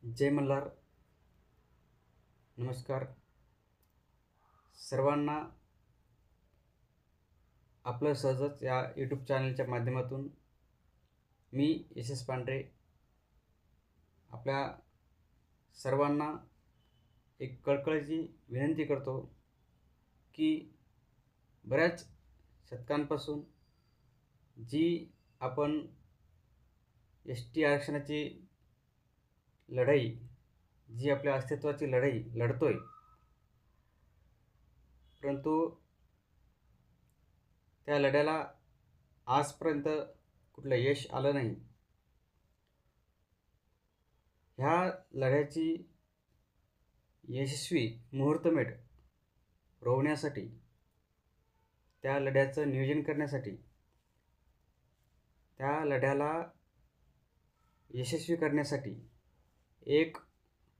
जय मल्हार. नमस्कार सर्वांना. आपलं सहजच या यूट्यूब चॅनलच्या माध्यमातून मी यशस पांढरे आपल्या सर्वांना एक कळकळीची विनंती करतो की बऱ्याच शतकांपासून जी आपण ST आरक्षणाची लढाई, जी आपल्या अस्तित्वाची लढाई लढतोय, परंतु त्या लढ्याला आजपर्यंत कुठलं यश आलं नाही. ह्या लढ्याची यशस्वी मुहूर्तमेढ रोवण्यासाठी, त्या लढ्याचं नियोजन करण्यासाठी, त्या लढ्याला यशस्वी करण्यासाठी एक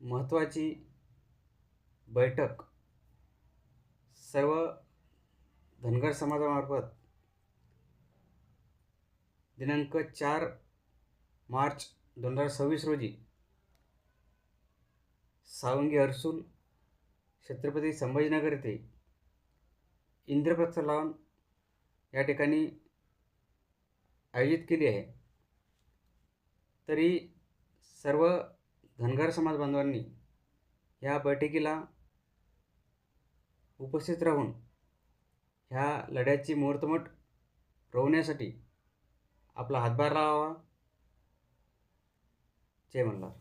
महत्त्वाची बैठक सर्व धनगर समाजामार्फत दिनांक 4 मार्च 2026 रोजी सावंगी हर्सूल छत्रपती संभाजीनगर येथे इंद्रप्रस्थ लावून या ठिकाणी आयोजित केली आहे. तरी सर्व धनगर समाज बांधवांनी या बैठकीला उपस्थित राहून ह्या लढ्याची मुहूर्तमेढ रोवण्यासाठी आपला हातभार लावावा. जय मल्हार.